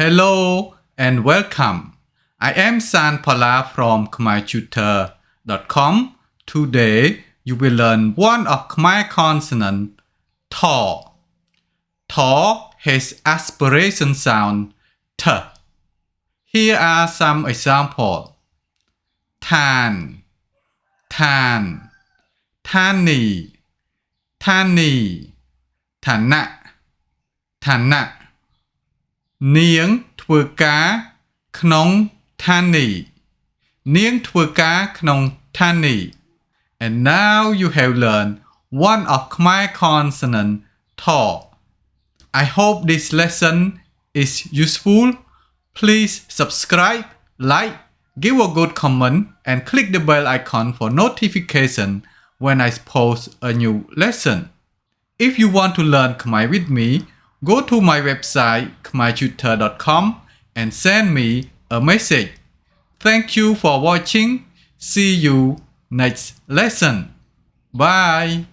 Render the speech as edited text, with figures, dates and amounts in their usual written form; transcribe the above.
Hello and welcome. I am Phalla from khmertutor.com. Today you will learn one of Khmer consonant, Tho. Tho has aspiration sound T. Here are some examples. Than, than, thani, thani, thana, thana. នាងធ្វើការក្នុងឋានី នាងធ្វើការក្នុងឋានី And now you have learned one of Khmer consonant Tho. I hope this lesson is useful. Please subscribe, like, give a good comment and click the bell icon for notification when I post a new lesson. If you want to learn Khmer with me, go to my website khmertutor.com and send me a message. Thank you for watching. See you next lesson. Bye.